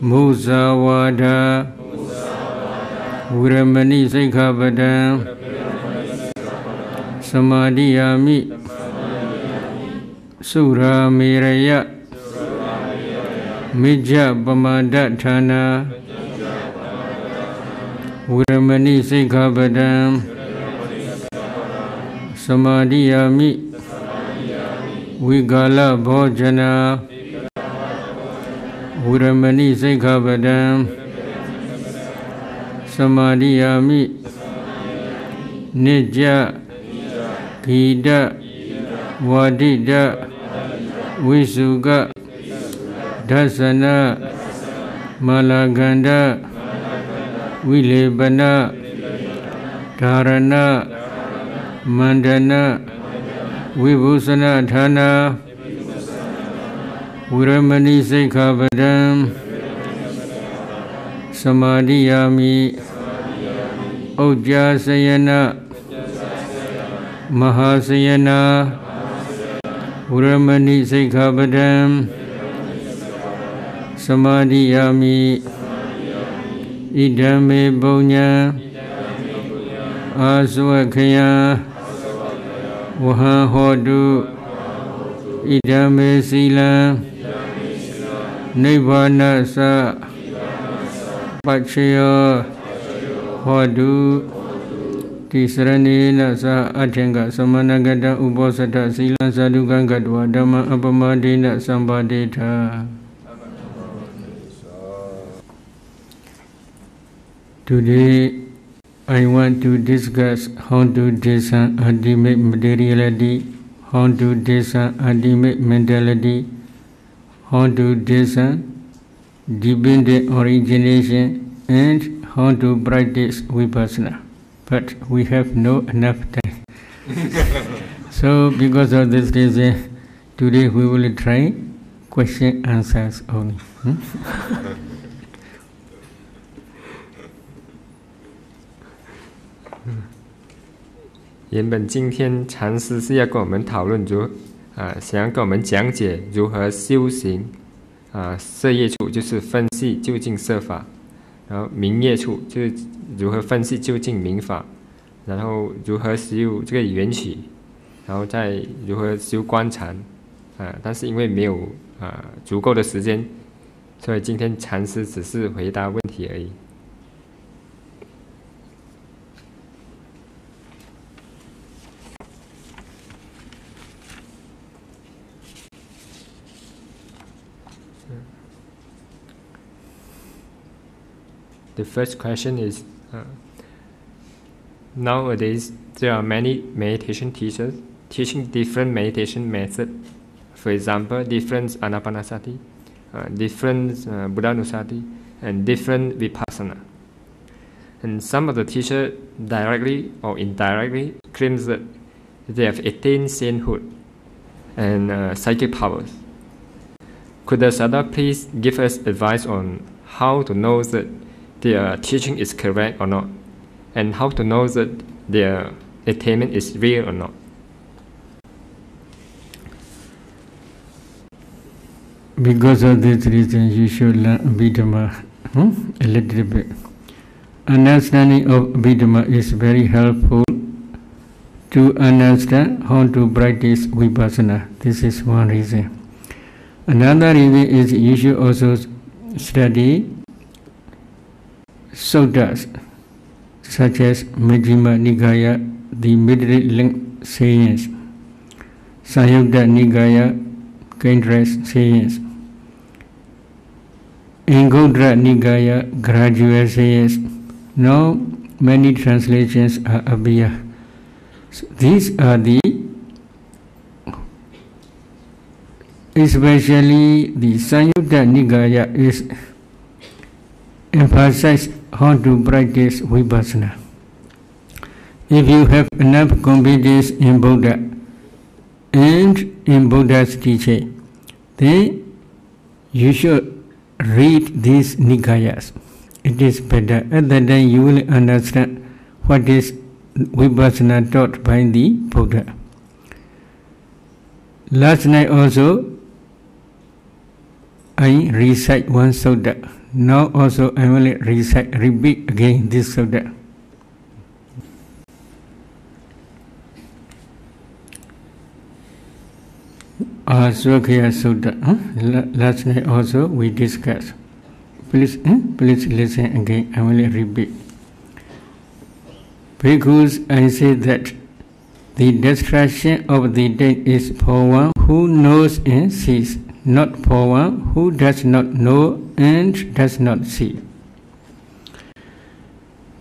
Musawada Viramani Sikhapadam Samadhiyami Sura Miraya Mijja Pamadatthana Viramani Sikhapadam Samadhiyami Vigala Bhojana Viramani Sikhapadam Samadhiyami Nijja Gida Vadida Visuga Dasana Malaganda Vilebana Dharana Mandana Vibhusana Dhana Viramani Sikhapadam Samadhiyami Ujja Sayana Mahasayana Viramani Sikhapadam Samadhiyami Idame Bonya Aswakaya Waha Hodu Idame Sila Nibbana Sa Pachaya Hodu Tisrani Nasa Athenga Samanagata Uposata Sila Sadukan Gadwa Dhamma Apamadina Sambadeta. Today I want to discuss how to discern ultimate materiality, how to discern ultimate mentality, how to discern dependent origination, and how to practice vipassana. But we have no enough time. So because of this reason, today we will try question answers only. 原本今天禅师是要跟我们讨论想要跟我们讲解如何修行色业处就是分析究竟色法，然后名业处就是如何分析究竟名法，然后如何修这个缘起，然后再如何修观禅但是因为没有足够的时间，所以今天禅师只是回答问题而已。The first question is, nowadays there are many meditation teachers teaching different meditation methods. For example, different anapanasati, different buddhanusati, and different vipassana. And some of the teachers directly or indirectly claims that they have attained sainthood and psychic powers. Could the Sayadaw please give us advice on how to know that their teaching is correct or not, and how to know that their attainment is real or not? Because of this reason, you should learn Dhamma a little bit. Understanding of Dhamma is very helpful to understand how to practice vipassana. This is one reason. Another reason is you should also study suttas such as Majjhima Nikaya, the middle-length sayings, Samyutta Nikaya, kindred sayings, Anguttara Nikaya, gradual sayings. Now many translations are appear. So these are the, especially the Samyutta Nikaya is emphasized how to practice vipassana. If you have enough confidence in Buddha and in Buddha's teaching, then you should read these Nikayas. It is better. At that time you will understand what is vipassana taught by the Buddha. Last night also I recite one sutta Now also I will repeat again this sutta. Aswakya Sutta. Last night also we discussed. Please listen again. I will repeat. Because I say that the destruction of the dead is for one who knows and sees, not for one who does not know and does not see.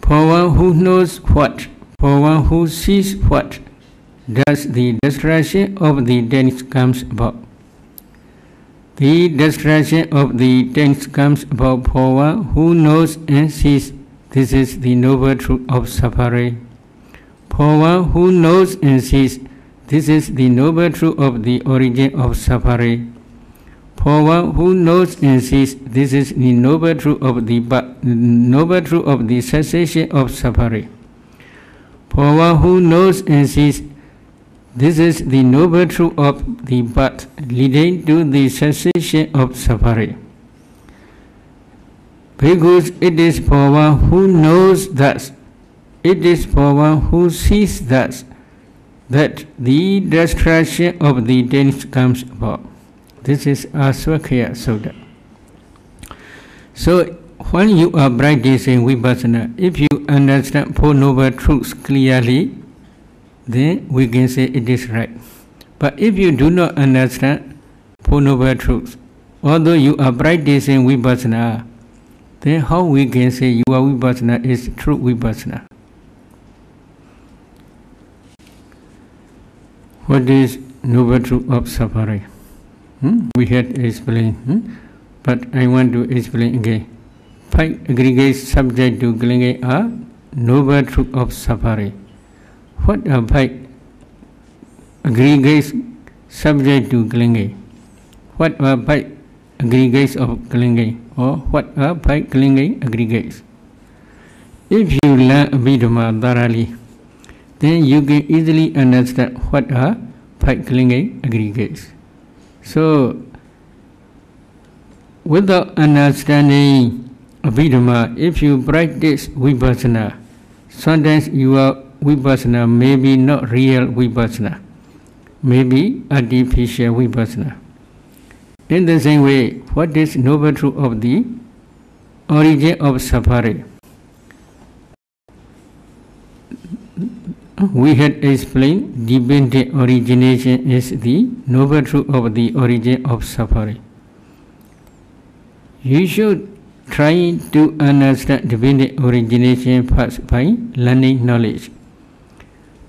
For one who knows what, for one who sees what, does the destruction of the dead comes about. The destruction of the dead comes about for one who knows and sees. This is the noble truth of suffering. For one who knows and sees, this is the noble truth of the origin of suffering. For one who knows and sees, this is the noble truth of the cessation of suffering. For one who knows and sees, this is the noble truth of the path leading to the cessation of suffering. Because it is for one who knows thus, it is for one who sees thus, that the destruction of the dead comes about. This is Aswakya Sutta. So, when you are practicing Vipassana, if you understand Four Noble Truths clearly, then we can say it is right. But if you do not understand Four Noble Truths, although you are practicing Vipassana, then how we can say your Vipassana is true Vipassana? What is Noble Truth of suffering? We had explained, but I want to explain again. Five aggregate subject to clinging are Noble Truth of suffering. What are five aggregates subject to clinging? What are five aggregates of clinging? Or what are five clinging aggregates? If you learn Dhamma thoroughly, then you can easily understand what are five clinging aggregates. So, without understanding Dhamma, if you practice Vipassana, sometimes your Vipassana may be not real Vipassana, maybe artificial Vipassana. In the same way, what is noble truth of the origin of suffering? We had explained dependent origination is the noble truth of the origin of suffering. You should try to understand dependent origination first by learning knowledge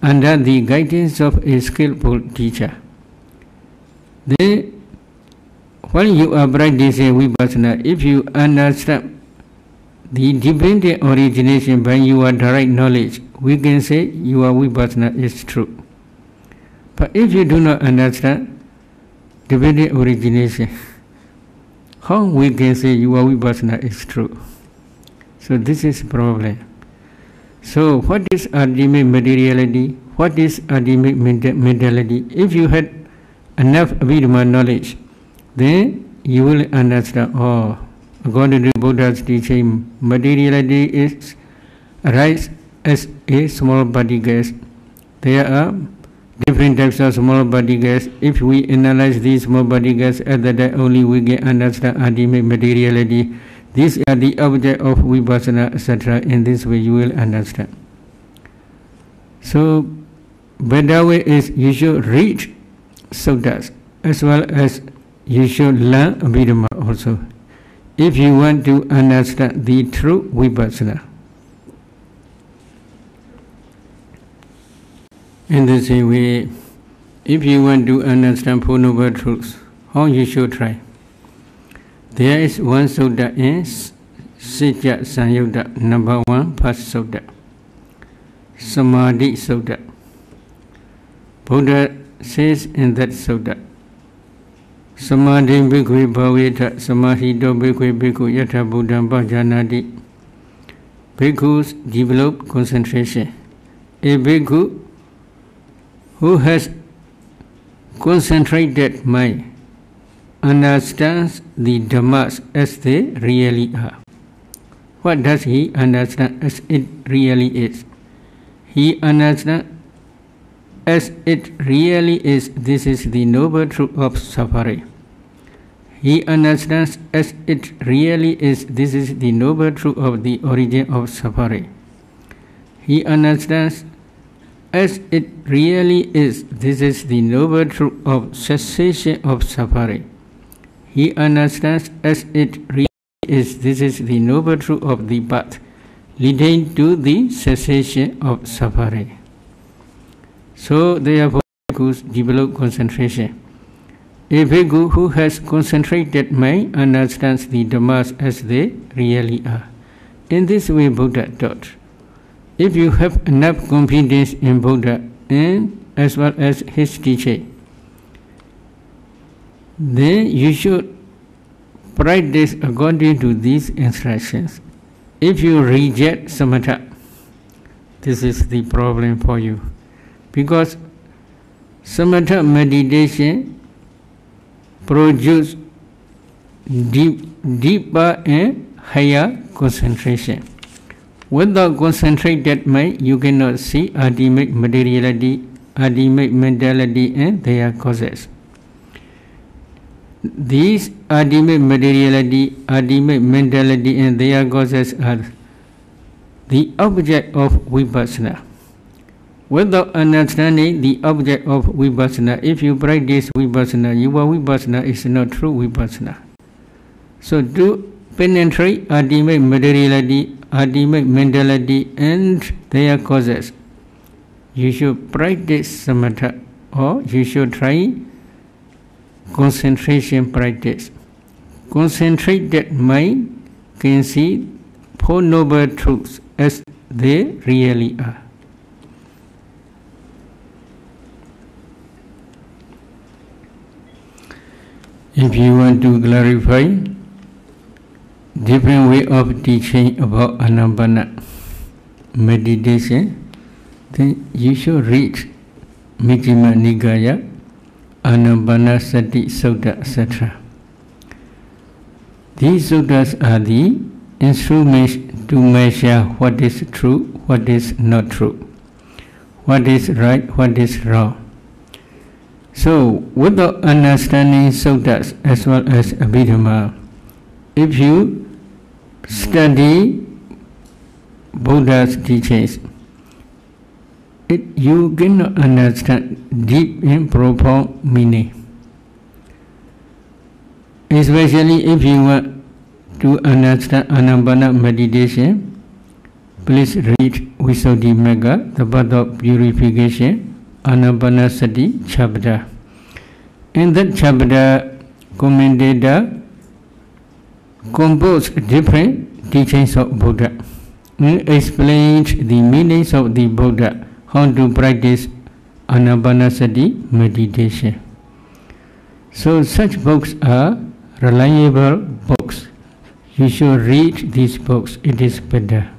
under the guidance of a skillful teacher. Then, when you are practicing Vipassana, if you understand the dependent origination by your direct knowledge, we can say your Vipassana is true. But if you do not understand dependent origination, how we can say your Vipassana is true? So this is the problem. So what is ultimate materiality? What is ultimate mentality? If you had enough Dhamma knowledge, then you will understand, according to Buddha's teaching, materiality is arise as a small particles. There are different types of small particles. If we analyze these small particles, at that time only we can understand ultimate materiality. These are the object of Vipassana, etc. In this way you will understand. So, better way is you should read suttas as well as you should learn Dhamma also, if you want to understand the true Vipassana. In the same way, if you want to understand Four Noble Truths, how you should try? There is one sutta in Sijja Sanyutta, number 1, first sutta, Samadhi Sutta. Buddha says in that sutta, Samadhi bhikkhve bhaveta samahito bhikkhve bhikkhu yatha buddham bhajanati. Bhikkhus develop concentration. A bhikkhu who has concentrated mind understands the Dhammas as they really are. What does he understand as it really is? He understands as it really is. This is the noble truth of suffering. He understands as it really is. This is the noble truth of the origin of suffering. He understands as it really is. This is the noble truth of cessation of suffering. He understands as it really is. This is the noble truth of the path leading to the cessation of suffering. So therefore, bhikkhus develop concentration. A bhikkhu who has concentrated mind understands the Dhammas as they really are. In this way, Buddha taught. If you have enough confidence in Buddha and as well as his teaching, then you should practice according to these instructions. If you reject samatha, this is the problem for you. Because samatha meditation produces deeper and higher concentration. Without concentrated mind, you cannot see ultimate materiality, ultimate mentality and their causes. These ultimate materiality, ultimate mentality and their causes are the object of vipassana. Without understanding the object of vipassana, if you practice vipassana, your vipassana is not true vipassana. So to penetrate ultimate materiality, ultimate mentality and their causes, you should practice samatha or you should try concentration practice. Concentrated mind can see Four Noble Truths as they really are. If you want to clarify different way of teaching about Anapana meditation, then you should read Majjhima Nikaya, Anapanasati Sutta, etc. These suttas are the instruments to measure what is true, what is not true, what is right, what is wrong. So, without understanding suttas as well as Abhidhamma, if you study Buddha's teachings, you cannot understand deep and profound meaning. Especially if you want to understand Anapana meditation, please read Visuddhimagga, the path of purification, Anapanasati chapter. In that chapter, commentator composed different teachings of Buddha and explained the meanings of the Buddha, how to practice Anapanasati meditation. So such books are reliable books. You should read these books, it is better.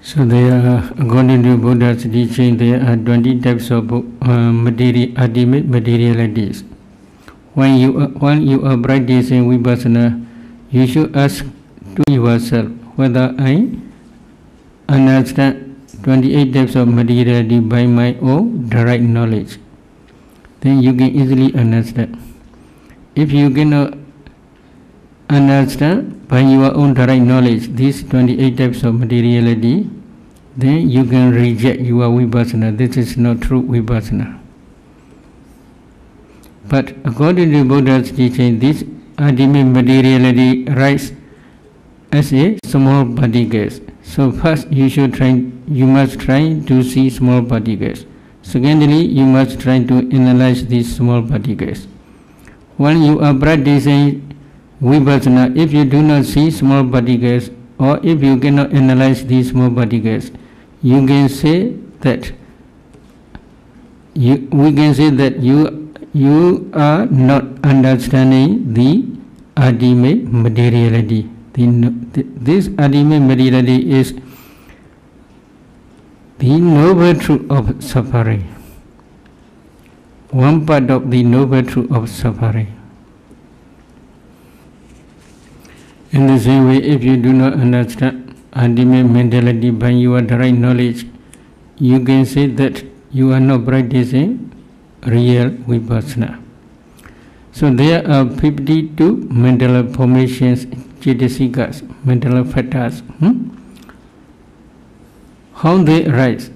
So there are, according to Buddha's teaching, there are 20 types of ultimate materialities. When you are practicing vipassana, you should ask to yourself whether I understand 28 types of materiality by my own direct knowledge. Then you can easily understand. If you cannot understand by your own direct knowledge these 28 types of materiality, then you can reject your vipassana. This is not true vipassana. But according to Buddha's teaching, this ultimate materiality arises as a small particles. So first you must try to see small particles. Secondly, you must try to analyze these small particles. When you are practicing vipassana, if you do not see small particles or if you cannot analyze these small particles, you can say that you are not understanding the ultimate materiality. This ultimate materiality is the noble truth of suffering. one part of the noble truth of suffering. In the same way, if you do not understand ultimate mentality by your direct knowledge, you can say that you are not practicing real vipassana. So there are 52 mental formations, cetasikas, mental fetters. How they arise?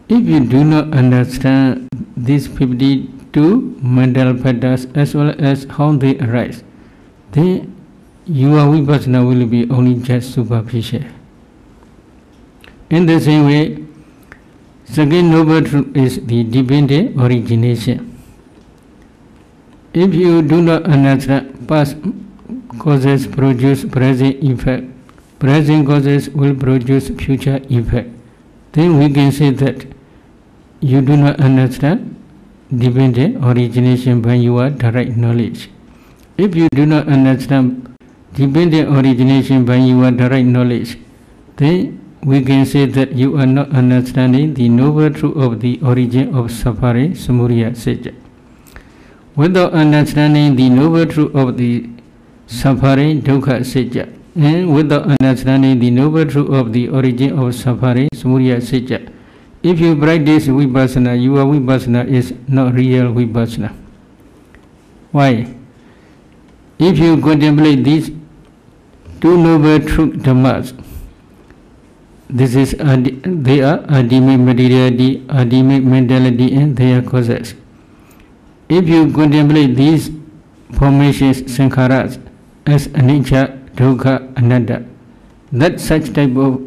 If you do not understand these 52 mental fetters as well as how they arise, then your vipassana will be only just superficial. In the same way, second noble truth is the dependent origination. If you do not understand past causes produce present effect, present causes will produce future effect, then we can say that you do not understand dependent origination by your direct knowledge. If you do not understand dependent origination by your direct knowledge, then we can say that you are not understanding the noble truth of the origin of suffering, samudaya sajja. Without understanding the noble truth of the suffering, dukkha sajja, and without understanding the noble truth of the origin of suffering, samudaya sajja, if you practice vipassana, your vipassana is not real vipassana. Why? If you contemplate these two noble truth dhammas, they are ultimate materiality, ultimate mentality, and their causes. If you contemplate these formations, sankharas, as anicca, dukkha, anatta, that such type of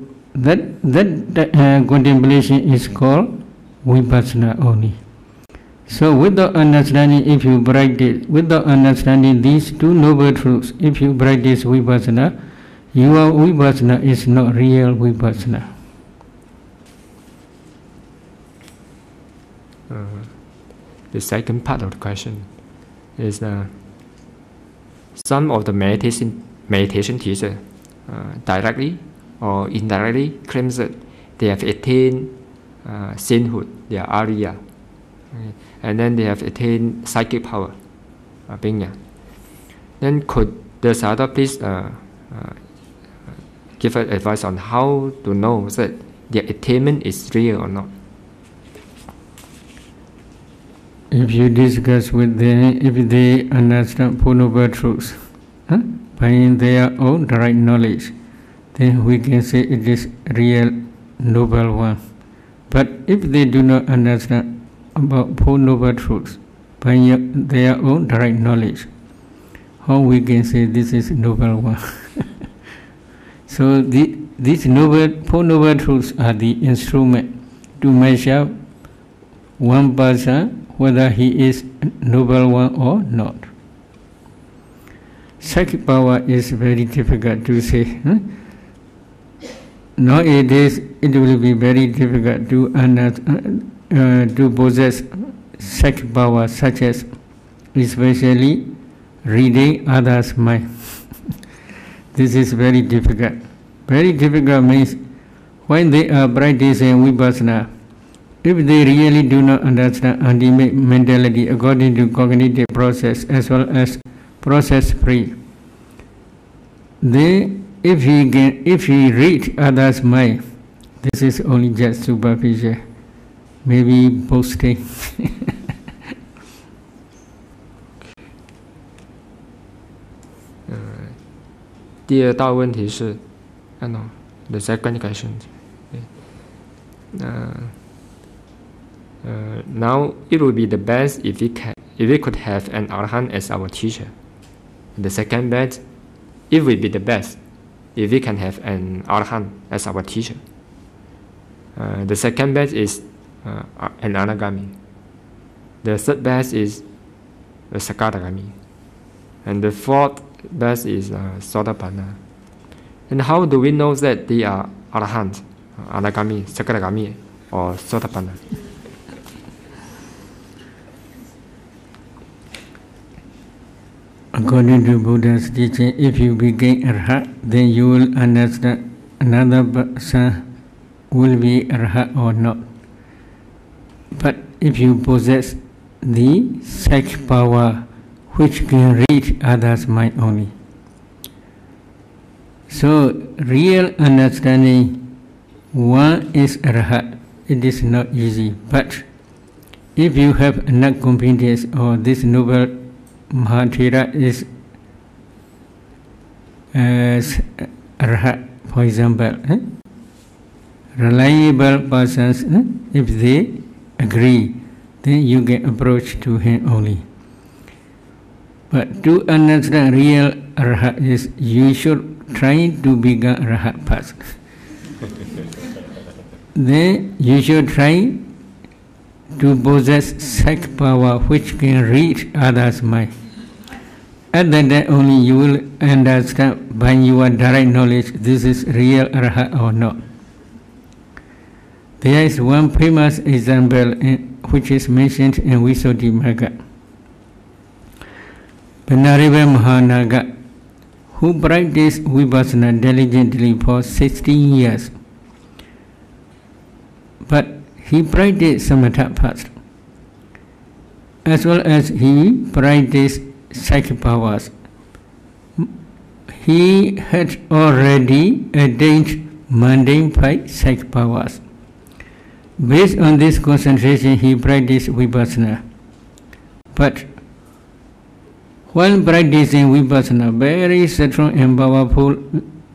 contemplation is called vipassana only. So without understanding, if you practice, without understanding these two noble truths, if you practice vipassana, your vipassana is not real vipassana. The second part of the question is some of the meditation teachers directly or indirectly claims that they have attained sainthood, they are Arya, and then they have attained psychic power, Pinya. Then could the Sayadaw please give us advice on how to know that their attainment is real or not? If you discuss with them, if they understand Four Noble Truths by their own direct knowledge, then we can say it is real noble one. But if they do not understand about Four Noble Truths by their own direct knowledge, how we can say this is noble one? So these Four Noble Truths are the instrument to measure one person whether he is noble one or not. Psychic power is very difficult to say. Nowadays, it will be very difficult to possess psychic power, such as especially reading others' mind. This is very difficult. Very difficult means when they are practicing vipassana, if they really do not understand ultimate mentality according to cognitive process as well as process free, then if he read others' mind, this is only just superficial, maybe boasting. The second question. Now it would be the best if we could have an arahant as our teacher. The second best, it would be the best if we can have an arahant as our teacher. The second best is an anagami. The third best is a sakadagami, and the fourth best is sotapanna. And how do we know that they are arahant, anagami, sakadagami, or sotapanna? According to Buddha's teaching, if you become arhat, then you will understand another person will be arhat or not. But if you possess the psychic power which can read others' mind only. So, real understanding, one is Arhat. It is not easy, but if you have enough confidence, or this noble Mahathira is as Arhat, for example, reliable persons, if they agree, then you can approach to him only. But to understand real Arhat is, you should try to become Arhat first. Then you should try to possess psychic power which can read others' mind. At that time only you will understand by your direct knowledge this is real Arhat or not. There is one famous example which is mentioned in Visuddhimagga. Venerable Mahanaga, who practiced Vipassana diligently for 16 years, but he practiced Samatha first, as well as he practiced psychic powers. He had already attained mundane 5 psychic powers. Based on this concentration, he practiced Vipassana. But while practicing Vipassana, very strong and powerful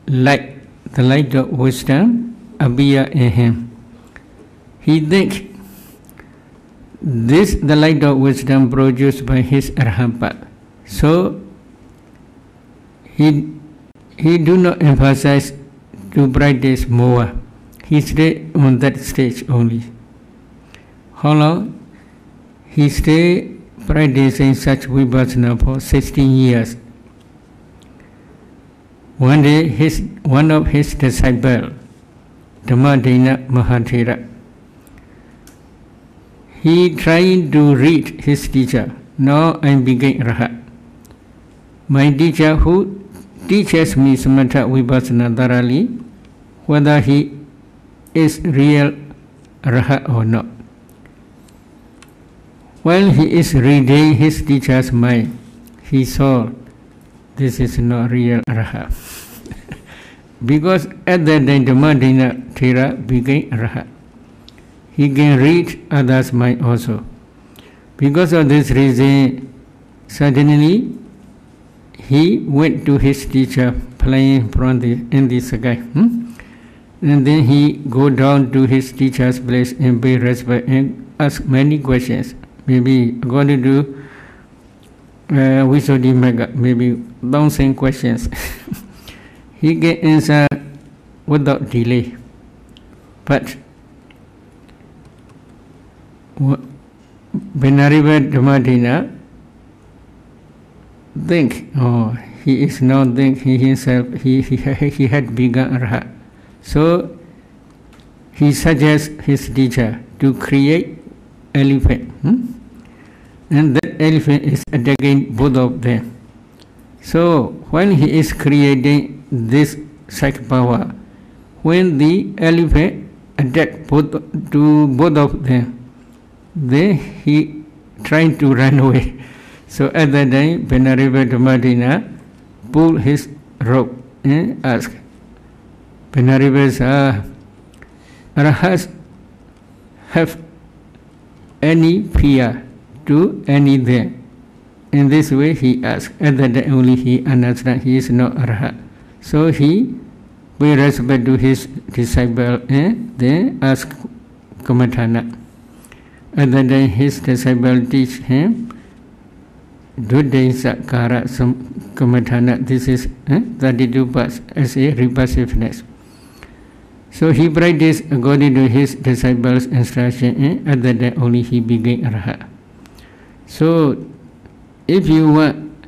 light, the light of wisdom, appeared in him. He thinks this the light of wisdom produced by his Arhat path. So he do not emphasize to practice more. He stayed on that stage only. How long? He stayed practicing such Vipassana for 16 years. One day, one of his disciples, Dhamma Mahathira, he tried to read his teacher. Now I became Arhat. My teacher who teaches me Samatha Vipassana thoroughly, whether he is real Arhat or not. While he is reading his teacher's mind, he saw this is not real Arhat. Because at that time Dhamma Thera became Arhat. He can read others' mind also. Because of this reason, suddenly he went to his teacher flying in the sky. And then he go down to his teacher's place and pay respect and ask many questions. Maybe according to Visuddhimagga, maybe 1,000 questions. He can answer without delay. But Venerable Dhammadina think, he is not think he himself, he had begun Arhat. So he suggests his teacher to create elephant, and that elephant is attacking both of them. So when he is creating this psychic power, when the elephant attack both of them, then he trying to run away. So at that time, Venerable Dhammadina pulled his rope and asked, Venerable Arhats have any fear to anything? In this way he asked. At that time only he understood he is not Arhat. So he paid respect to his disciple and then asked Kamathana. At that time his disciple teach him Dudde Kara Kamathana. This is 32 parts as a repassiveness. So he practiced according to his disciples' instruction, and at that time only he became Arhat. So if you want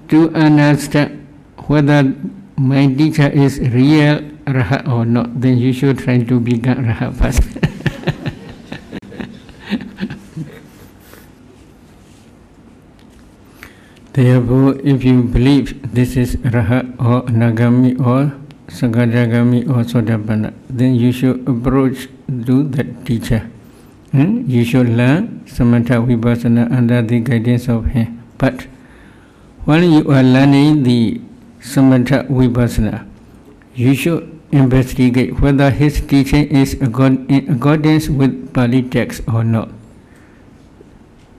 to understand whether my teacher is real Arhat or not, then you should try to become Arhat first. Therefore, if you believe this is Arhat or Anagami or Sagadagami or Sotapanna, then you should approach to that teacher you should learn Samatha Vipassana under the guidance of him. But while you are learning the Samatha Vipassana, you should investigate whether his teaching is in accordance with Pali text or not.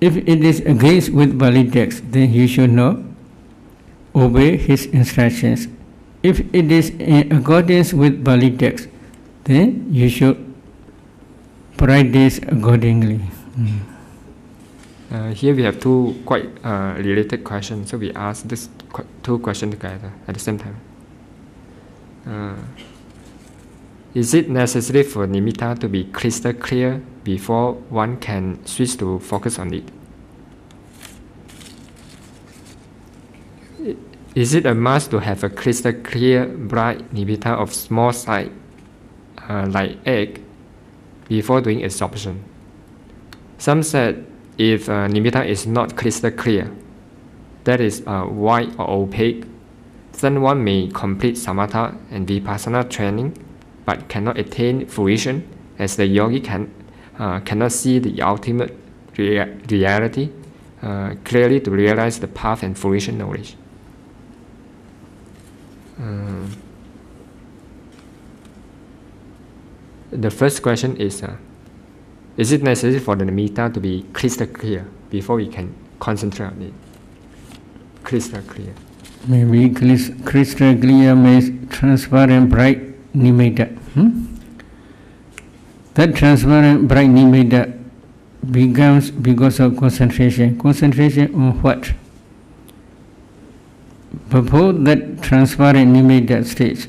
If it is against with Pali text, then you should not obey his instructions. If it is in accordance with Pali text, then you should practice accordingly. Here we have two quite related questions, so we ask this two questions together at the same time. Is it necessary for nimitta to be crystal clear before one can switch to focus on it? Is it a must to have a crystal clear, bright nimitta of small size, like egg, before doing absorption? Some said if nimitta is not crystal clear, that is white or opaque, then one may complete samatha and vipassana training, but cannot attain fruition, as the yogi cannot see the ultimate reality clearly to realize the path and fruition knowledge. The first question is it necessary for the nimitta to be crystal clear before we can concentrate on it? Crystal clear. Maybe crystal clear means transparent, bright nimitta. That transparent, bright nimitta becomes because of concentration. Concentration on what? Before that transparent nimitta stage,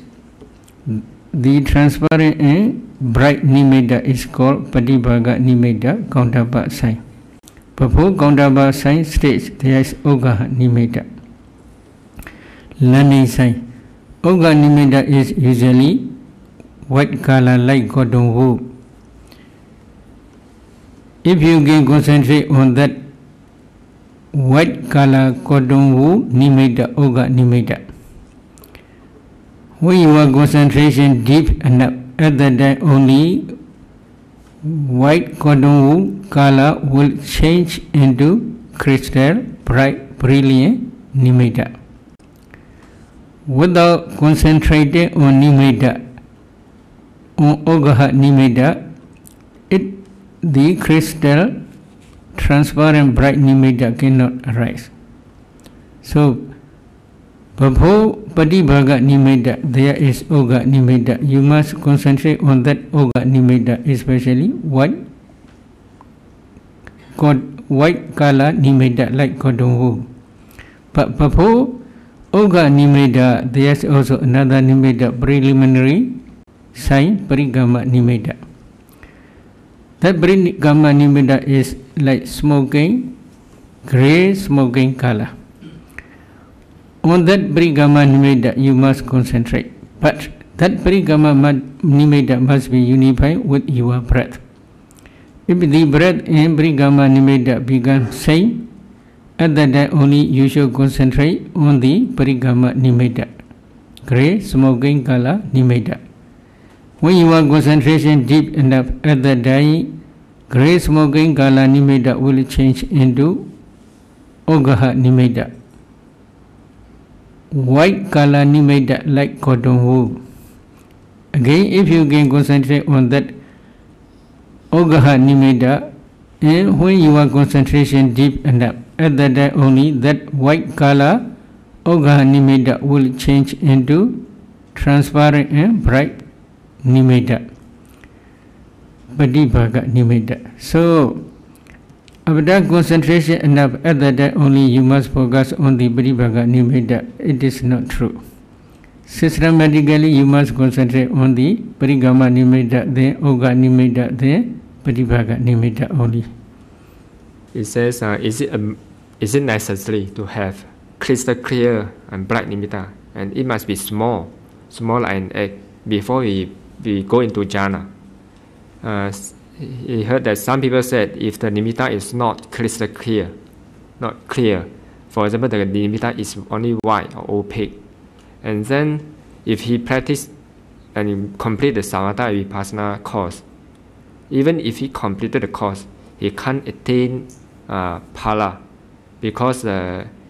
the transparent and bright nimitta is called Patibhaga nimitta, counterpart sign. Before counterpart sign stage, there is Ogaha nimitta, learning sign. Oga nimitta is usually white color like cotton wool. If you can concentrate on that white color cotton wool nimitta, Oga nimitta, when your concentration deep enough, at that time only white cotton wool color will change into crystal, bright, brilliant nimitta. Without concentrating on nimitta, on Ogaha nimitta, the crystal, transparent, bright nimitta cannot arise. So, before Patibhaga nimitta, there is Oga nimitta. You must concentrate on that Oga nimitta, especially white color nimitta like cotton wool. But before Oga nimitta, there is also another nimitta, preliminary sign, Parigama nimitta. That Parigama nimitta is like smoking, grey smoking color. On that Parigama nimitta, you must concentrate. But that Parigama nimitta must be unified with your breath. If the breath and Parigama nimitta become same, at that time only you should concentrate on the Parigama nimitta, grey smoking color nimitta. When your concentration deep enough, at that time grey smoking color nimitta will change into Ogaha nimitta, white color nimitta like cotton wool. Again, if you can concentrate on that Ogaha nimitta, and when your concentration deep enough, at that time only that white color Ogaha nimitta will change into transparent and bright nimitta, Patibhaga nimitta. So, after concentration enough, at that time only you must focus on the Patibhaga nimitta. It is not true. Systematically you must concentrate on the Parigama nimitta, then Oga nimitta, then Patibhaga nimitta only. It says, is it necessary to have crystal clear and bright nimitta, and it must be small like an egg, before we go into jhana? He heard that some people said if the nimitta is not crystal clear, for example, the nimitta is only white or opaque, and then if he practice and complete the samatha vipassana course, Even if he completed the course, he can't attain phala, because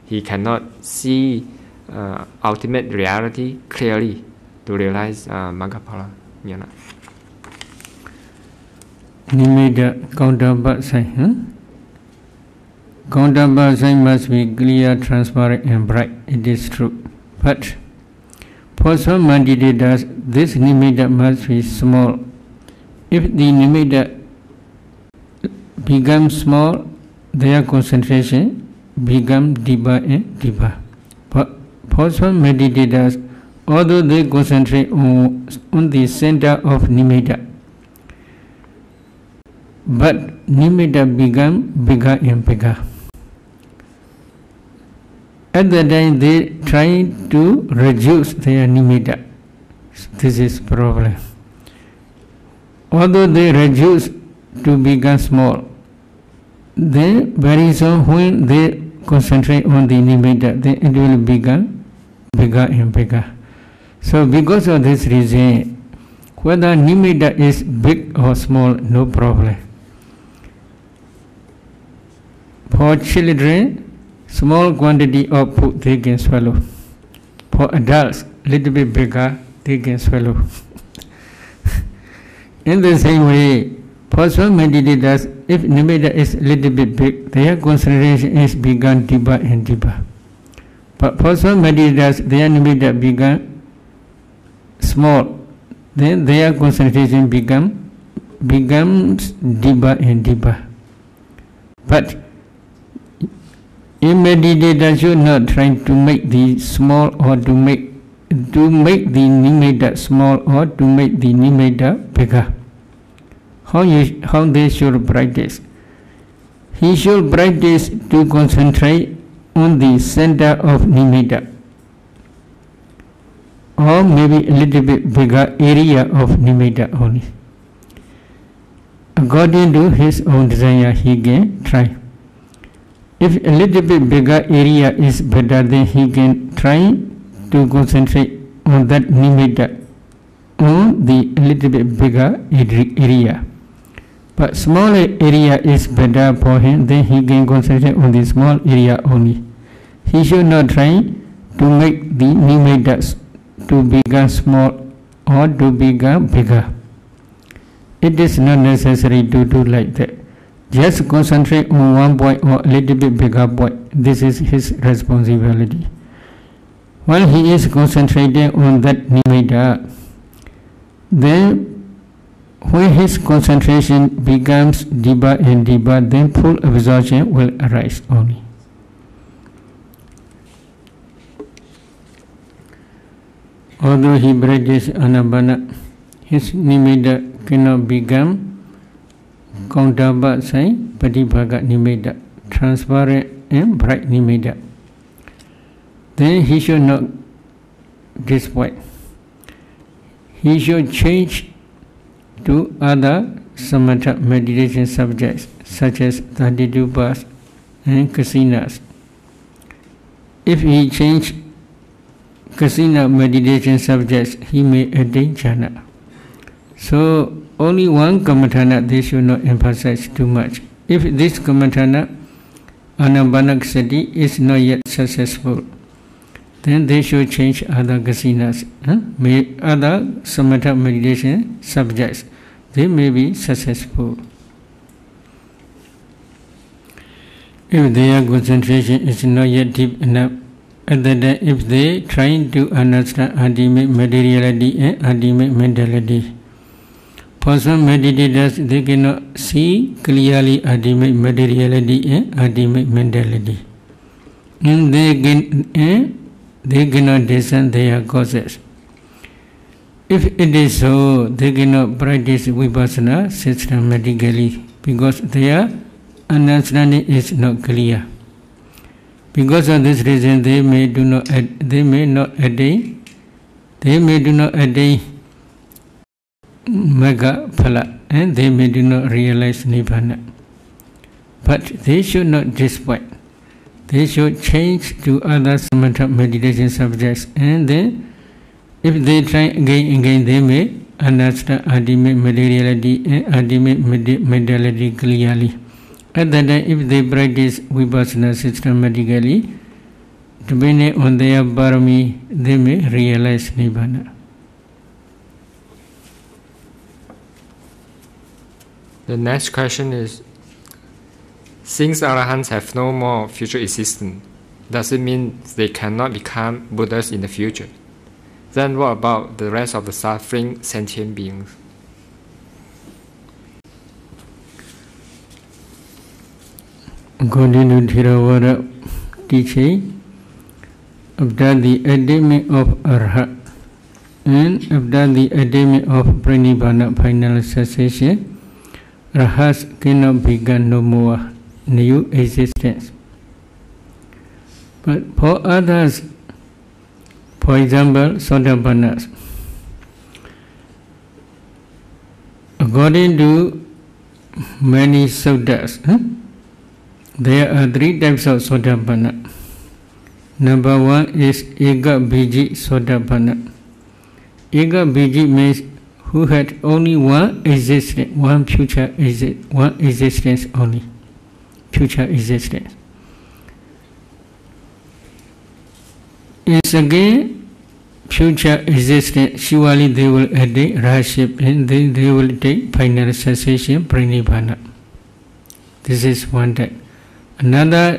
he cannot see ultimate reality clearly to realize magga phala. Nimitta counterpart sign. Counterpart sign must be clear, transparent, and bright. It is true. But for some meditators, this nimitta must be small. If the nimitta becomes small, their concentration becomes deeper and deeper. But for some meditators, although they concentrate on the center of nimitta, but nimitta become bigger and bigger. At the time they try to reduce their nimitta. This is problem. Although they reduce to become small, then very soon when they concentrate on the nimitta, then it will become bigger and bigger. So because of this reason, whether nimitta is big or small, no problem. For children, small quantity of food they can swallow. For adults, little bit bigger, they can swallow. In the same way, for some meditators, if nimitta is little bit big, their concentration is become deeper and deeper. But for some meditators, their nimitta become small, then their concentration becomes deeper and deeper. But a meditator should not try to make the small or to make the nimitta small or to make the nimitta bigger. How they should practice? He should practice to concentrate on the center of nimitta, or maybe a little bit bigger area of nimitta only. According to his own desire, he can try. If a little bit bigger area is better, then he can try to concentrate on that nimitta on the little bit bigger area. But smaller area is better for him, then he can concentrate on the small area only. He should not try to make the nimitta to become small or to become bigger. It is not necessary to do like that. Just concentrate on one point or a little bit bigger point. This is his responsibility. While he is concentrating on that nimitta, then when his concentration becomes deeper and deeper, then full absorption will arise only. Although he practices anapana, his nimitta cannot become counterpart sign, patibhaga nimitta, transparent and bright nimitta. Then he should not disappoint. He should change to other samatha meditation subjects such as 32 bars and kasinas. If he change kasina meditation subjects, he may attain jhana. So only one kammatthana they should not emphasize too much. If this kammatthana, anapanasati, is not yet successful, then they should change other kasinas, other samatha meditation subjects. They may be successful. If their concentration is not yet deep enough, at that time, if they try to understand ultimate materiality and ultimate mentality, for some meditators, they cannot see clearly ultimate materiality and ultimate mentality, and they cannot discern their causes. If it is so, they cannot practice vipassana systematically because their understanding is not clear. Because of this reason, they may not attain magga phala, and they may do not realize nibbana. But they should not disappoint. They should change to other samatha meditation subjects, and then if they try again and again, they may understand ultimate materiality and ultimate mentality clearly. At that time, if they practice vipassana systematically, depending on their parami, they may realize nibbana. The next question is, since arahants have no more future existence, does it mean they cannot become Buddhas in the future? Then what about the rest of the suffering sentient beings? According to Theravada teaching, after the attainment of Arhat and after the attainment of Pranibhana final cessation, Rahas cannot begin no more new existence. But for others, for example, Sotapannas, according to many suttas, there are three types of Sotapanna. Number one is Eka Biji Sotapanna. Eka Biji means who had only one existence, one existence only, future existence. And again, future existence, surely they will attain Rahaship and then they will take final cessation, Pranibhana. This is one type. Another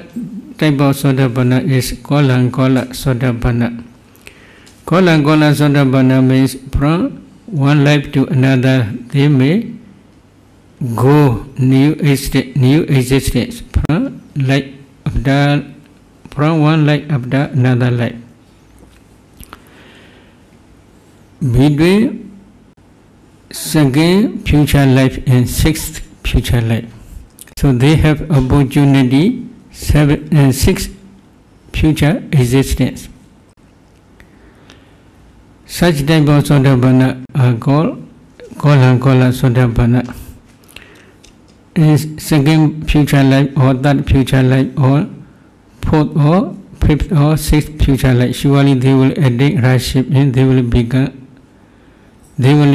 type of Sotapanna is Kolankola Sotapanna. Kolankola Sotapanna means from one life to another, they may go new existence from one life after another life. Between second future life and sixth future life. So they have opportunity 6 future existence. Such type of Sotapanna are called Kolankola Sotapanna. In second future life or third future life or fourth or fifth or sixth future life, surely they will attain Rahaship and they will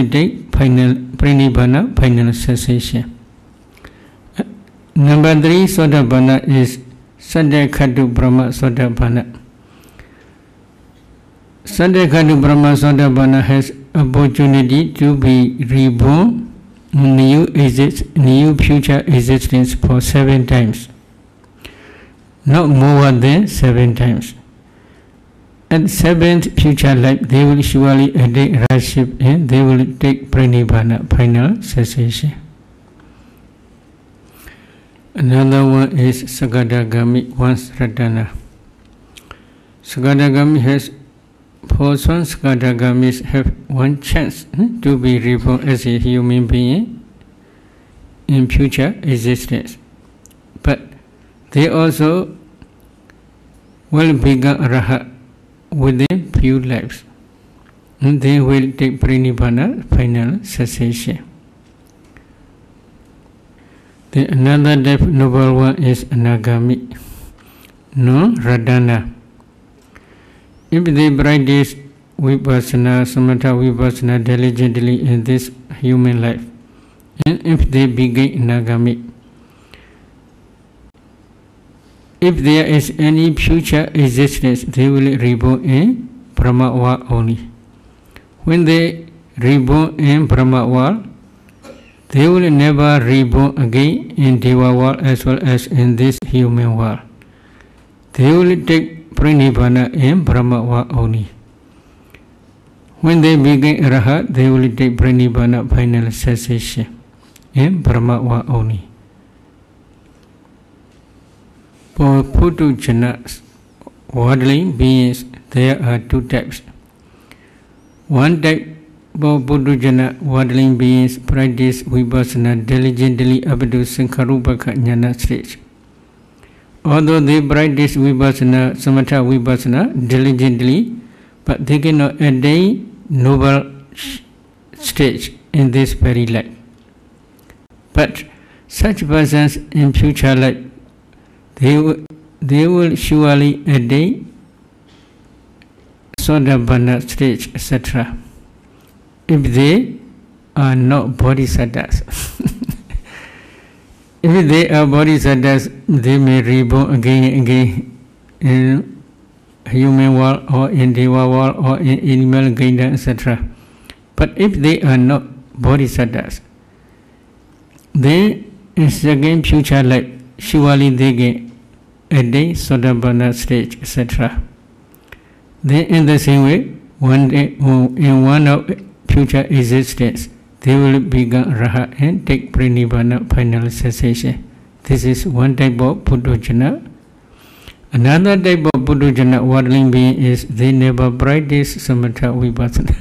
take final Pranibhana, final cessation. Number 3 Sotapanna is Saddhakhatu Brahma Sotapanna. Saddhakhatu Brahma Sotapanna has opportunity to be reborn in new future existence for 7 times. Not more than 7 times. At 7th future life, they will surely attain Rahaship and they will take Pranibhana, final cessation. Another one is Sagadagami, once Ratana. Sagadagami has, for some Sagadagamis have one chance to be reborn as a human being in future existence. But they also will become Rahat within few lives. And they will take Pranibhana, final cessation. Then another noble one is Anagami, no Radhana. If they practice vipassana, samatha vipassana diligently in this human life, and if they begin Anagami, if there is any future existence, they will reborn in Brahma only. When they reborn in Brahma, they will never reborn again in Deva world as well as in this human world. They will take Pranibhana in Brahma only. When they begin Rahat, they will take Pranibhana, final cessation in Brahma only. For Puthujjanas, worldly beings, there are 2 types. One type for Puthujjana, worldly beings practice vipassana diligently up to Sankharupaka Jnana stage. Although they practice vipassana, samatha vipassana diligently, but they cannot attain noble stage in this very life. But such persons in future life, they will surely attain Sotapanna stage, etc. if they are not bodhisattvas. If they are bodhisattvas, they may reborn again and again in human world or in deva world or in animal kingdom, etc. But if they are not bodhisattvas, then in second future life, surely they can attain Sotapanna stage, etc. Then in the same way, one day, in one of future existence, they will become Raha and take Pranibbana, final cessation. This is one type of Puddhajana. Another type of Puddhajana, worldling being, is they never practice Samatha Vipassana.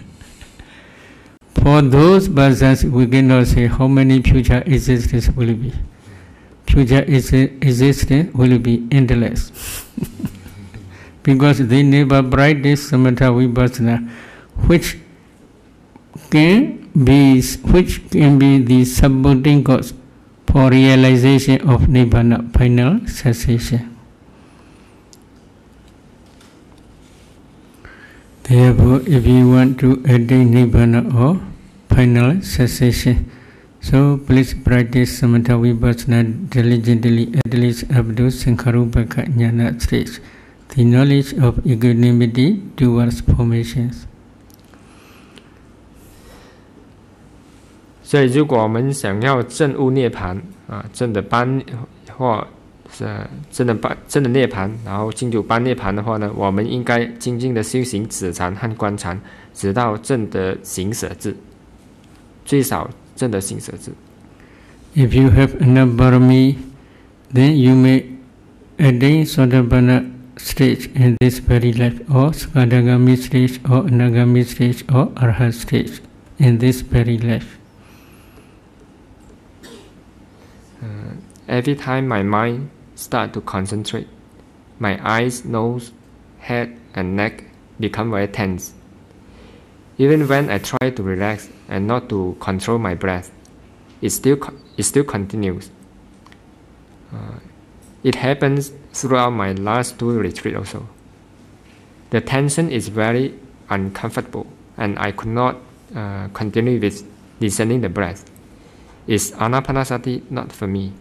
For those persons, we cannot say how many future existence will be. Future existence will be endless. Because they never practice Samatha Vipassana, which can be the supporting cause for realization of Nibbana, final cessation. Therefore, if you want to attain Nibbana or final cessation, so please practice Samatha Vipassana diligently, at least up to Sankharupaka Jnana stage, the knowledge of equanimity towards formations. 所以，如果我们想要证悟涅槃证的般或证的涅槃，然后进入般涅槃的话呢，我们应该精进的修行止禅和观禅，直到证得行舍智，最少证得行舍智。If you have enough parami, then you may attain Sotapanna stage in this very life, or Sakadagami stage, or Anagami stage, or Arhat stage in this very life. Every time my mind starts to concentrate, my eyes, nose, head, and neck become very tense. Even when I try to relax and not to control my breath, it still continues. It happens throughout my last 2 retreats also. The tension is very uncomfortable, and I could not continue with listening the breath. Is Anapanasati not for me?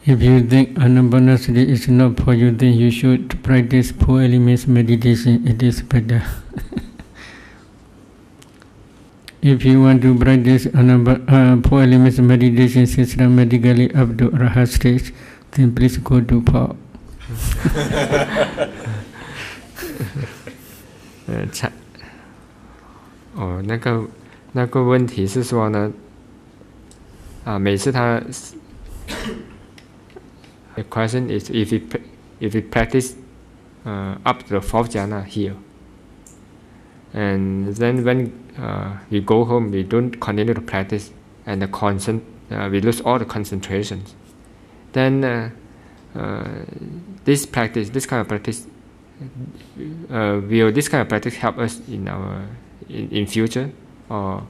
If you think Anapanasati is not for you, then you should practice 4 elements meditation. It is better. If you want to practice 4 elements meditation systematically up to Rahat stage, then please go to Paul. 那个问题是说呢，每次他 The question is if we practice up to the 4th jhana here, and then when we go home, we don't continue to practice, and we lose all the concentrations. Then this kind of practice, will this kind of practice help us in future, or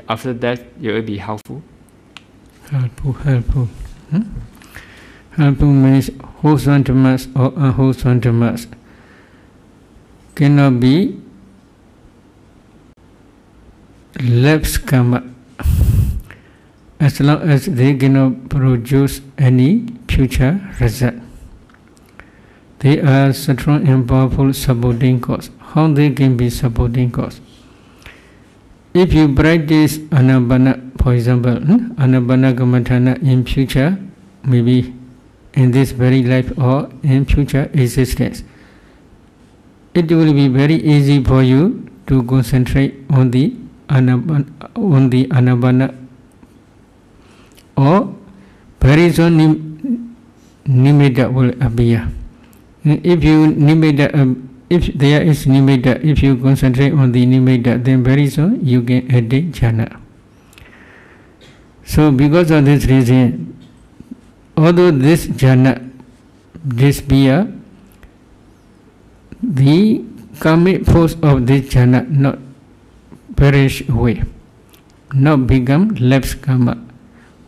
after that it will be helpful? Helpful. Helpful means wholesome dhammas or unwholesome dhammas cannot be lapse karma as long as they cannot produce any future result. They are strong and powerful supporting cause. How they can be supporting cause? If you practice Anapana, for example, Anapana Kammatthana in future, maybe in this very life or in future existence, it will be very easy for you to concentrate on the Anapana, or very soon Nimitta will appear. If there is nimitta, if you concentrate on the nimitta, then very soon you can attain jhana. So because of this reason, although this jhana disappear, the karmic force of this jhana not perish away, not become lapse karma.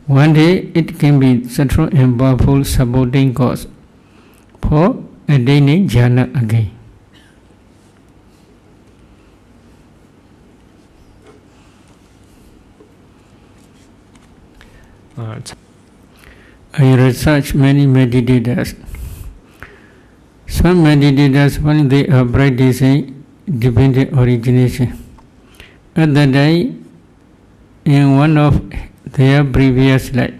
One day it can be strong and powerful supporting cause for attaining jhana again. I research many meditators. Some meditators, when they are practicing dependent origination, at the day in one of their previous life,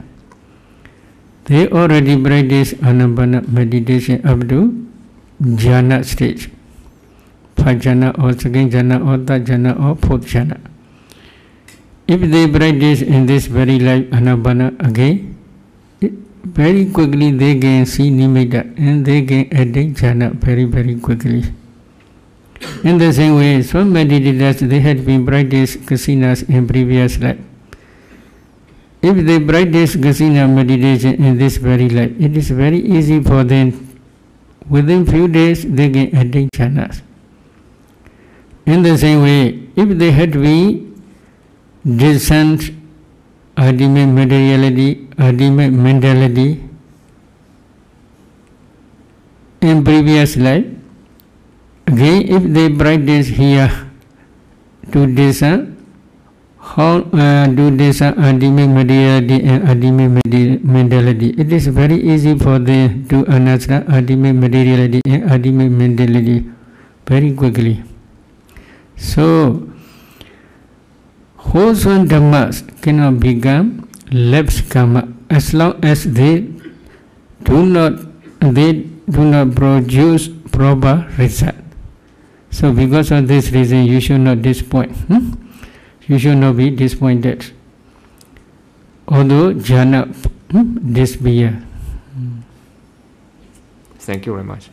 they already practice Anapana meditation up to jhana stage, first jhana or second jhana or third jhana or fourth jhana. If they practice in this very life Anapana again, very quickly they can see nimitta and they can attain jhana very quickly. In the same way, some meditators, they had been practiced kasinas in previous life. If they practice kasina meditation in this very life, it is very easy for them. Within few days, they can attain jhanas. In the same way, if they had been discerned ultimate materiality, ultimate mentality in previous life, again, if they practice here to discern how do discern ultimate materiality and ultimate mentality, it is very easy for them to understand ultimate materiality and ultimate mentality very quickly. So, wholesome dhammas cannot become lapsed karma as long as they do not produce proper result. So because of this reason, you should not disappoint. You should not be disappointed. Although jhana disappear. Thank you very much.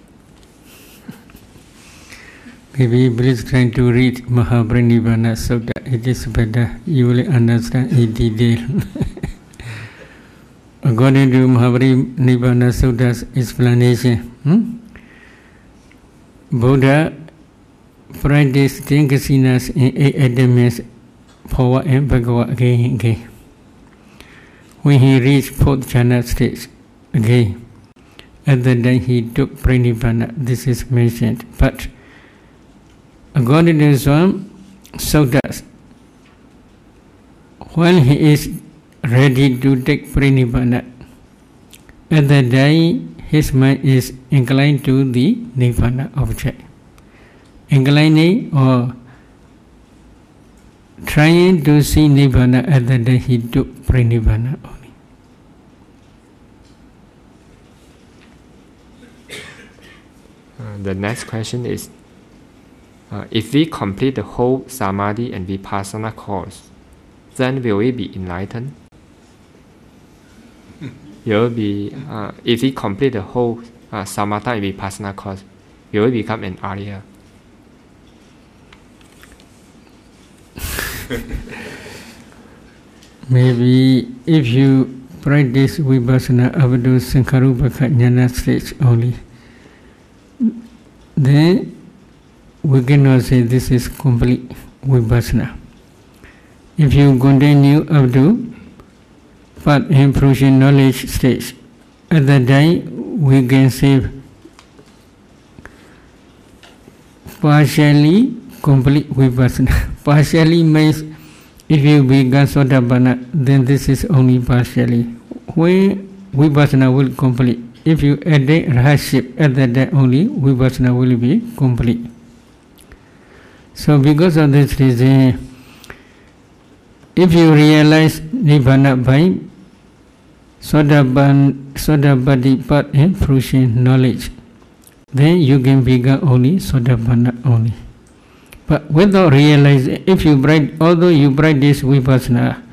Maybe please try to read Mahaparinibbana Sutta. It is better. You will understand in detail. According to Mahaparinibbana Sutta's explanation, Buddha practiced 10 kasinas in 8 atoms, forward and backward again and again. When he reached 4th jhana stage, again, at that time he took Parinibbana. This is mentioned. But according to some suttas, when he is ready to take Parinibbana, at that time his mind is inclined to the Nibbana object. Inclining or trying to see Nibbana, at that time he took Parinibbana only. The next question is, if we complete the whole Samadhi and Vipassana course, then will we be enlightened? Will be, if we complete the whole Samatha and Vipassana course, will we become an Arya? Maybe if you practice Vipassana up to Sankharupa Jnana stage only, then we cannot say this is complete Vipassana. If you continue up to path and fruition knowledge stage, at that time we can say partially complete Vipassana. Partially means if you become Sotapanna, then this is only partially. When Vipassana will complete, if you attain Rahaship, at that time only Vipassana will be complete. So because of this reason, if you realize Nibbana by Sodapatti path and fruition knowledge, then you can become only Sotapanna only. But without realizing, if you although you practice Vipassana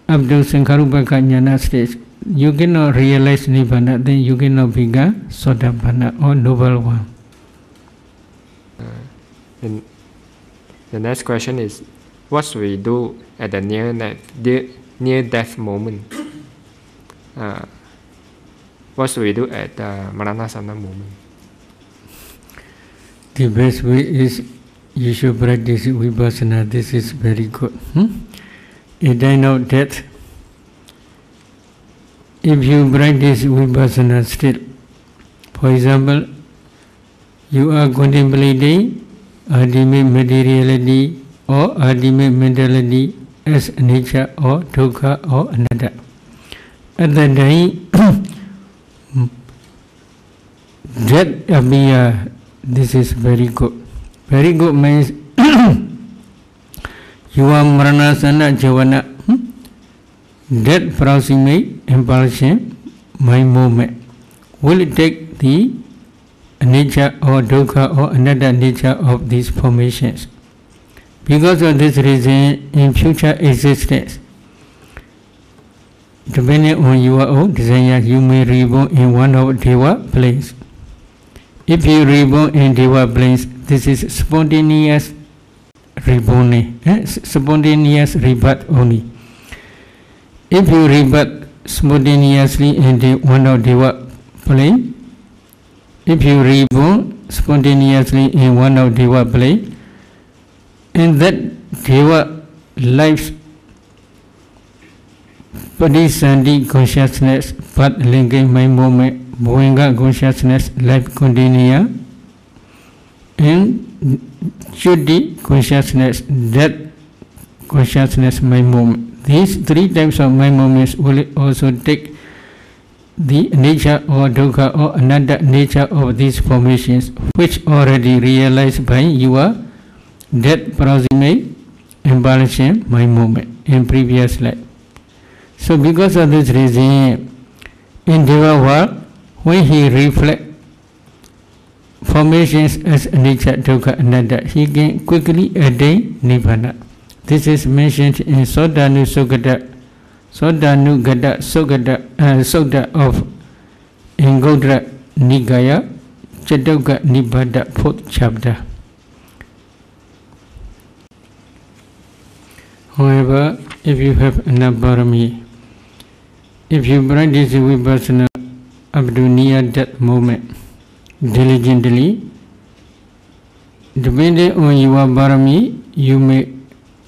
up to Sankharupa Jnana stage, you cannot realize Nibbana, then you cannot become Sotapanna or noble one. And the next question is, what should we do at the near-death moment? What should we do at the Maranasana moment? The best way is you should practice Vipassana. This is very good. It died out death. If you practice Vipassana still, for example, you are contemplating ultimate materiality or ultimate mentality as nature or dukkha or anatta. at that day, death appear. This is very good. Very good means you are Maranasana Javana. Death proximate impulsion, my movement, will take the nature or dukkha or another nature of these formations. Because of this reason, in future existence, depending on your own desire, you may reborn in one of Deva planes. If you reborn in Deva planes, this is spontaneous reborn, spontaneous rebirth only. If you rebirth spontaneously in one of Deva plane, if you reborn spontaneously in one of Deva plane, in that Deva life, Padisandi consciousness, path linking my moment, Bhuanga consciousness, life continue, and Shuddhi consciousness, death consciousness, my moment. These three types of my moments will also take the nature or dukkha or another nature of these formations, which already realized by your death proximate imbalance my moment in previous life. So because of this reason, in Deva world, when he reflects formations as nature, dukkha, another, he can quickly attain Nibbana. This is mentioned in Sodanu Sugata Sutta of Ingodra Nikaya, Chatuka Nibbana, 4th chapter. However, if you have enough parami, if you practice vipassana up to near that moment diligently, depending on your parami, you may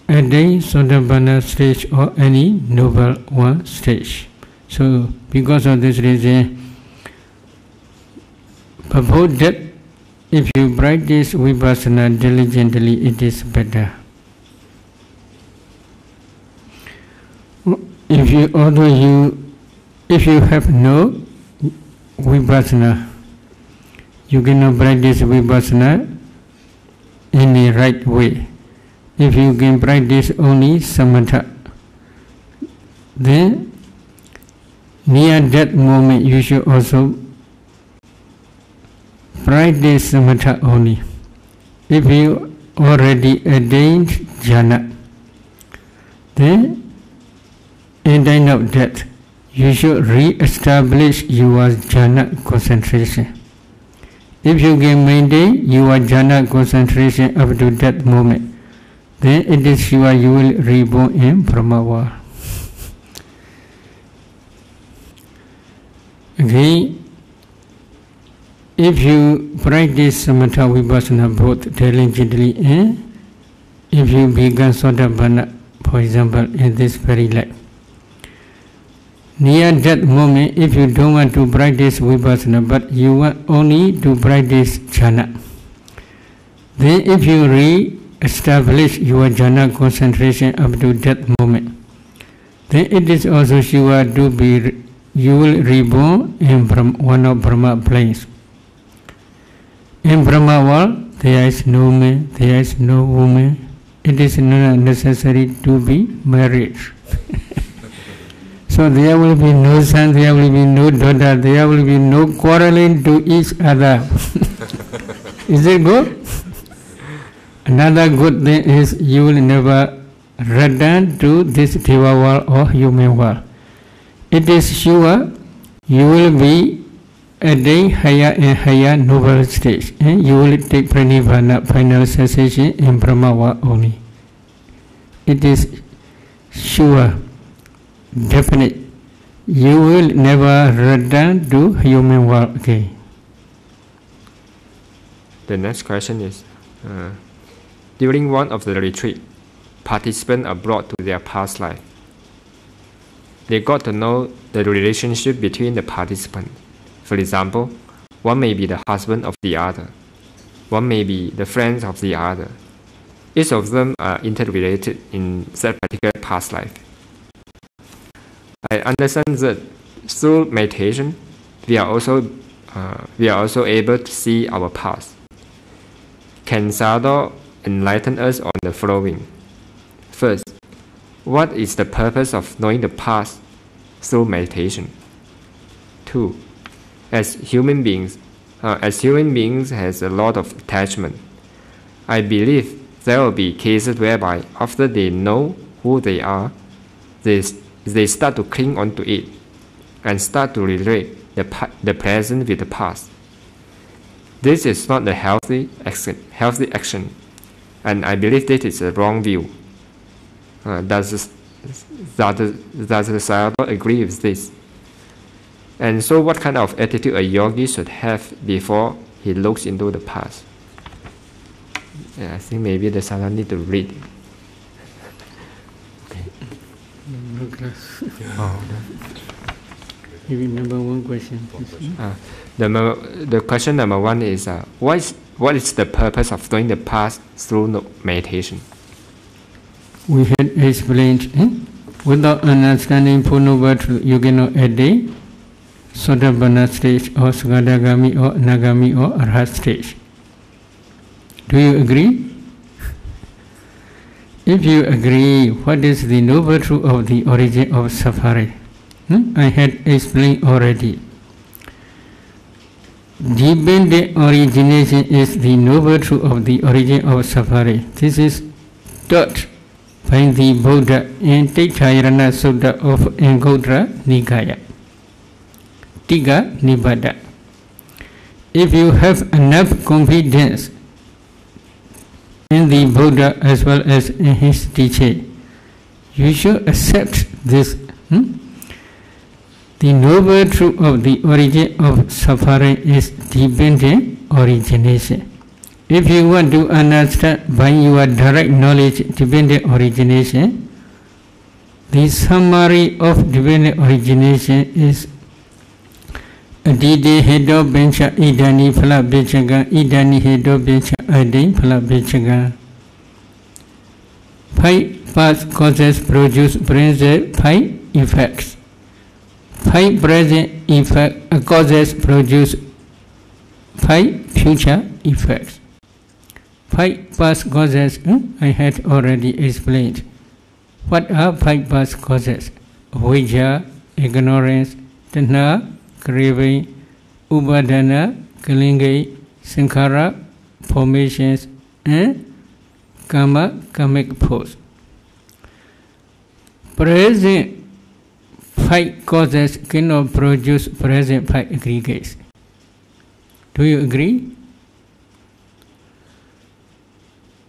attain Sotapanna stage or any noble one stage. So, because of this reason, before that, if you practice vipassana diligently, it is better. If you have no vipassana, you cannot practice vipassana in the right way. If you can practice only samatha, then near that moment you should also practice samatha only. If you already attained jhana, then in time of death, you should re-establish your jhana concentration. If you can maintain your jhana concentration up to that moment, then it is sure you will reborn in Brahma world. Okay, if you practice samatha vipassana both diligently and if you become Sotapanna, for example, in this very life, near that moment, if you don't want to practice vipassana, but you want only to practice jhana, then if you re-establish your jhana concentration up to that moment, then it is also sure to be, you will reborn in one of Brahma planes. In Brahma world, there is no man, there is no woman. It is not necessary to be married. So there will be no son, there will be no daughter, there will be no quarreling to each other. Is it good? Another good thing is you will never return to this Deva world or human world. It is sure you will be at a higher and higher noble stage, and you will take pranibhana, final cessation in Brahma world only. It is sure, definite. You will never return to human world again. The next question is, during one of the retreat, participants are brought to their past life. They got to know the relationship between the participants. For example, one may be the husband of the other, one may be the friends of the other. Each of them are interrelated in that particular past life. I understand that through meditation, we are also able to see our past. Can Sayadaw enlighten us on the following? First, what is the purpose of knowing the past through meditation? 2. As human beings has a lot of attachment. I believe there will be cases whereby after they know who they are, they start to cling onto it and start to relate the present with the past. This is not a healthy action, and I believe this is a wrong view. Does the Sayadaw agree with this? And so what kind of attitude a yogi should have before he looks into the past? I think maybe the Sayadaw need to read. No class. You remember one question? The question number 1 is, what is the purpose of doing the past through meditation? We had explained, without understanding Full Noble Truth, you cannot attain Sotapanna stage or Sagadagami or Nagami or Arhat stage. Do you agree? If you agree, what is the noble truth of the origin of suffering? I had explained already. Dependent origination is the noble truth of the origin of suffering. This is taught by the Buddha in Taittayana Sutta of Anguttara Nikaya. Tika Nibbata. If you have enough confidence in the Buddha as well as in his teaching, you should accept this. The noble truth of the origin of suffering is dependent origination. If you want to understand by your direct knowledge dependent origination, the summary of dependent origination is Adide Hedo Bencha Idani Phala Benchaga Idani Hedo Bencha Adin Phala Benchaga. 5 past causes produce present 5 effects. 5 present causes produce 5 future effects. 5 past causes I had already explained. What are 5 past causes? Avijja, ignorance, tanha, craving, upadana, kalinga, sankhara, formations, and karmic force. Present 5 causes cannot produce present 5 aggregates. Do you agree?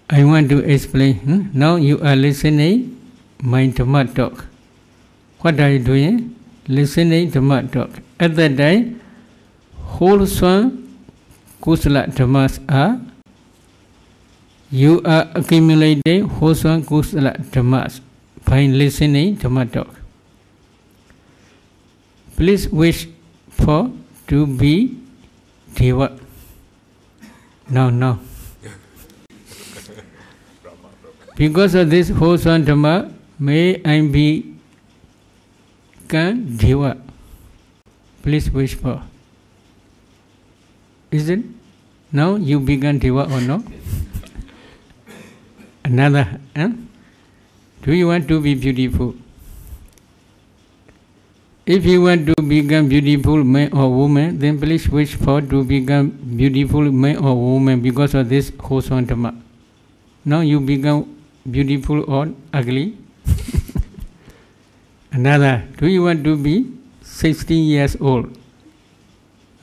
I want to explain. Now you are listening my Dhamma talk. What are you doing? Listening Dhamma talk. At that time, wholesome kusala dhammas are. You are accumulating wholesome kusala dhammas by listening Dhamma talk. Please wish for to be Deva. No. Because of this wholesome Dhamma, may I be Deva. Please wish for. Is it? Now you become Deva or no? Another. Do you want to be beautiful? If you want to become beautiful man or woman, then please wish for to become beautiful man or woman because of this wholesome Dhamma. Now you become beautiful or ugly? Another. Do you want to be 16 years old?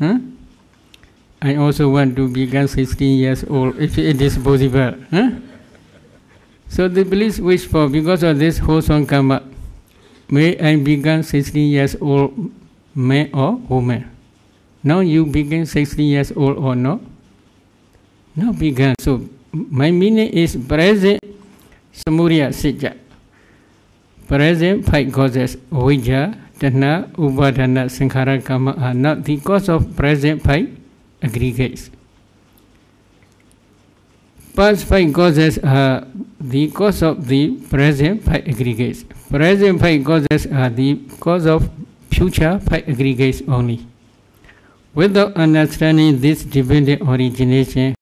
I also want to become 16 years old if it is possible. So the please wish for because of this wholesome karma. May I become 16 years old man or woman. Now you become 16 years old or no? Now become. So my meaning is present samudaya sijja. Present 5 causes, avijja, tanha, upadana, sankhara, karma are not the cause of present 5 aggregates. Past 5 causes are the cause of the present 5 aggregates. Present 5 causes are the cause of future 5 aggregates only. Without understanding this dependent origination,